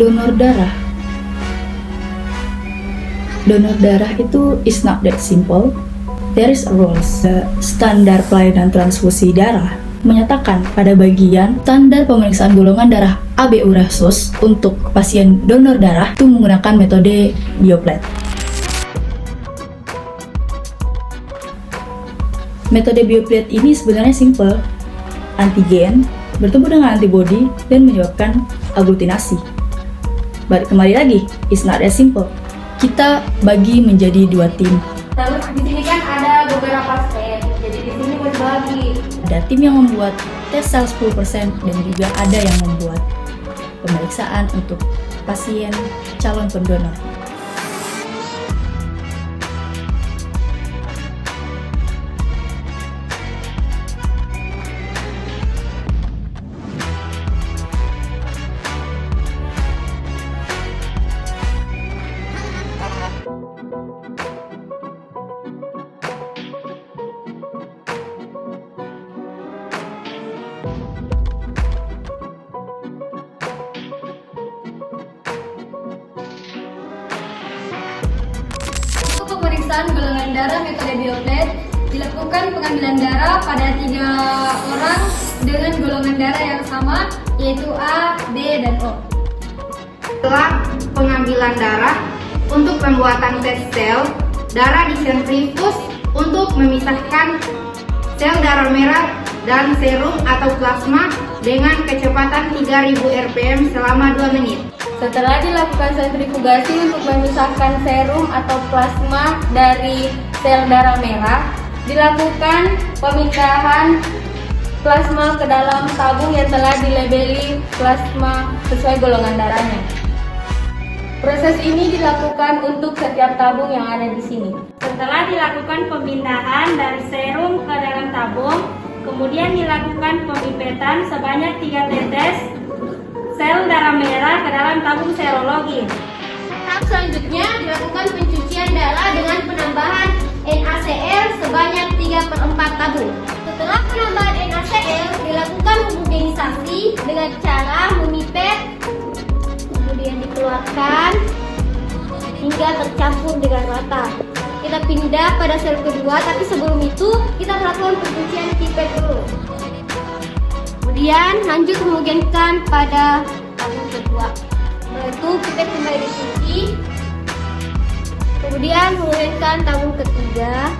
Donor darah. Donor darah itu is not that simple. There is a rules. Standar pelayanan transfusi darah menyatakan pada bagian standar pemeriksaan golongan darah AB Uresus untuk pasien donor darah itu menggunakan metode bioplate. Metode bioplate ini sebenarnya simple. Antigen bertemu dengan antibodi dan menyebabkan aglutinasi. Kembali lagi, it's not as simple. Kita bagi menjadi dua tim. Terus di sini kan ada beberapa step, jadi di sini berbagi. Ada tim yang membuat tes sel 10% dan juga ada yang membuat pemeriksaan untuk pasien calon pendonor. Pemeriksaan golongan darah metode bioplate dilakukan pengambilan darah pada 3 orang dengan golongan darah yang sama, yaitu A, B, dan O. Setelah pengambilan darah untuk pembuatan tes sel, darah disentrifus untuk memisahkan sel darah merah dan serum atau plasma dengan kecepatan 3000 rpm selama 2 menit. Setelah dilakukan sentrifugasi untuk memisahkan serum atau plasma dari sel darah merah, dilakukan pemindahan plasma ke dalam tabung yang telah dilabeli plasma sesuai golongan darahnya. Proses ini dilakukan untuk setiap tabung yang ada di sini. Setelah dilakukan pemindahan dari serum ke dalam tabung, kemudian dilakukan pemipetan sebanyak 3 tetes sel darah merah ke dalam tabung serologi. Tahap selanjutnya dilakukan pencucian darah dengan penambahan NaCl sebanyak 3/4 tabung. Setelah penambahan NaCl, dilakukan homogenisasi dengan cara memipet, kemudian dikeluarkan hingga tercampur dengan rata. Kita pindah pada sel kedua, tapi sebelum itu kita melakukan pencucian pipet dulu. Kemudian lanjut homogenkan pada tabung kedua. Setelah itu pipet kembali dicuci. Kemudian homogenkan tabung ketiga.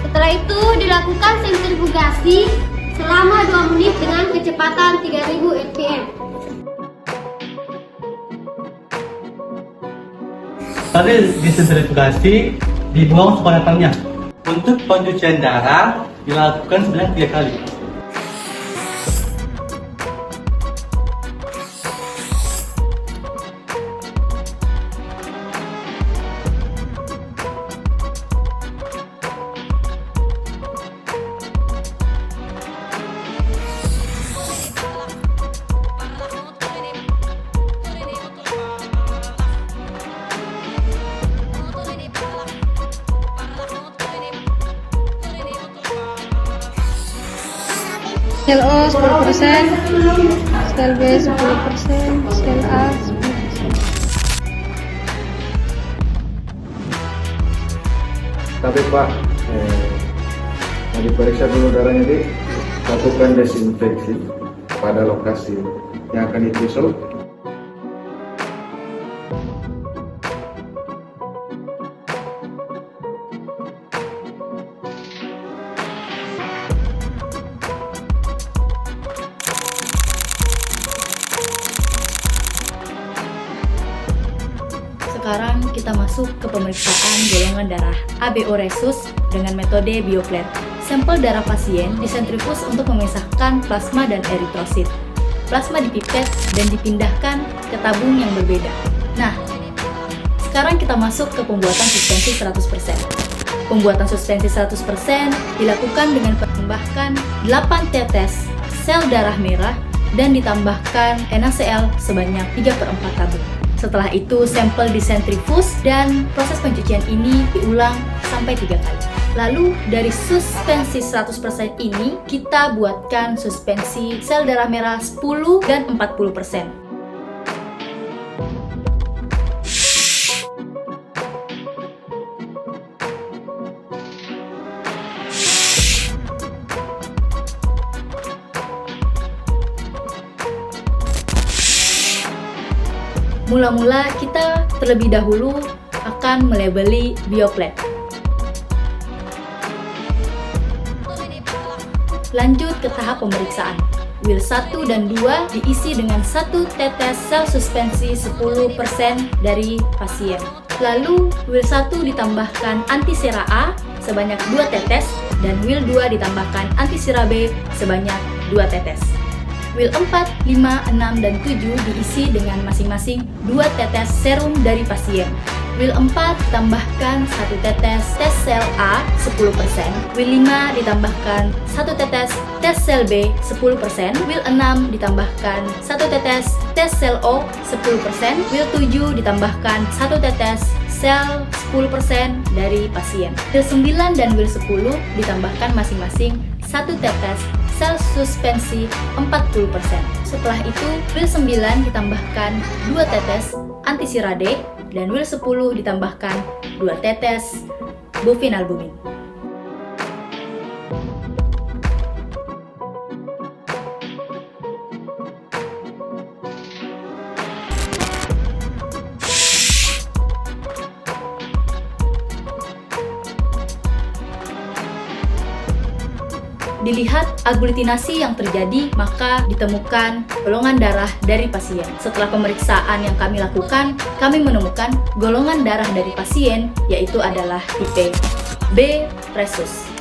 Setelah itu dilakukan sentrifugasi selama 2 menit dengan kecepatan 3000 rpm. Setelah disentrifugasi, dibuang sebanyak-banyaknya. Untuk pencucian darah dilakukan sebanyak 3 kali. Sel O 10%, sel B 10%, sel A 10%. Tapi Pak, mau diperiksa dulu darahnya, Dik. Lakukan desinfeksi pada lokasi yang akan ditusuk. Sekarang kita masuk ke pemeriksaan golongan darah AB Uresus dengan metode bioplate. Sampel darah pasien disentrifus untuk memisahkan plasma dan eritrosit. Plasma dipipet dan dipindahkan ke tabung yang berbeda. Nah, sekarang kita masuk ke pembuatan suspensi 100%. Pembuatan suspensi 100% dilakukan dengan menambahkan 8 tetes sel darah merah dan ditambahkan NaCl sebanyak 3/4 tabung. Setelah itu, sampel disentrifus dan proses pencucian ini diulang sampai 3 kali. Lalu dari suspensi 100% ini, kita buatkan suspensi sel darah merah 10 dan 40%. Mula-mula kita terlebih dahulu akan melabeli bioplet. Lanjut ke tahap pemeriksaan. Wheel 1 dan 2 diisi dengan 1 tetes sel suspensi 10% dari pasien. Lalu wheel 1 ditambahkan antisera A sebanyak 2 tetes dan wheel 2 ditambahkan antisera B sebanyak 2 tetes. Wheel 4, 5, 6, dan 7 diisi dengan masing-masing 2 tetes serum dari pasien. Wheel 4 ditambahkan 1 tetes tes sel A 10%, Wheel 5 ditambahkan 1 tetes tes sel B 10%, Wheel 6 ditambahkan 1 tetes tes sel O 10%, Wheel 7 ditambahkan 1 tetes sel 10% dari pasien. Wheel 9 dan Wheel 10 ditambahkan masing-masing 1 tetes sel suspensi 40%. Setelah itu, Wheel 9 ditambahkan 2 tetes antisera D dan Wheel 10 ditambahkan 2 tetes bufinalbumin. Dilihat aglutinasi yang terjadi, maka ditemukan golongan darah dari pasien. Setelah pemeriksaan yang kami lakukan, kami menemukan golongan darah dari pasien yaitu adalah tipe B rhesus.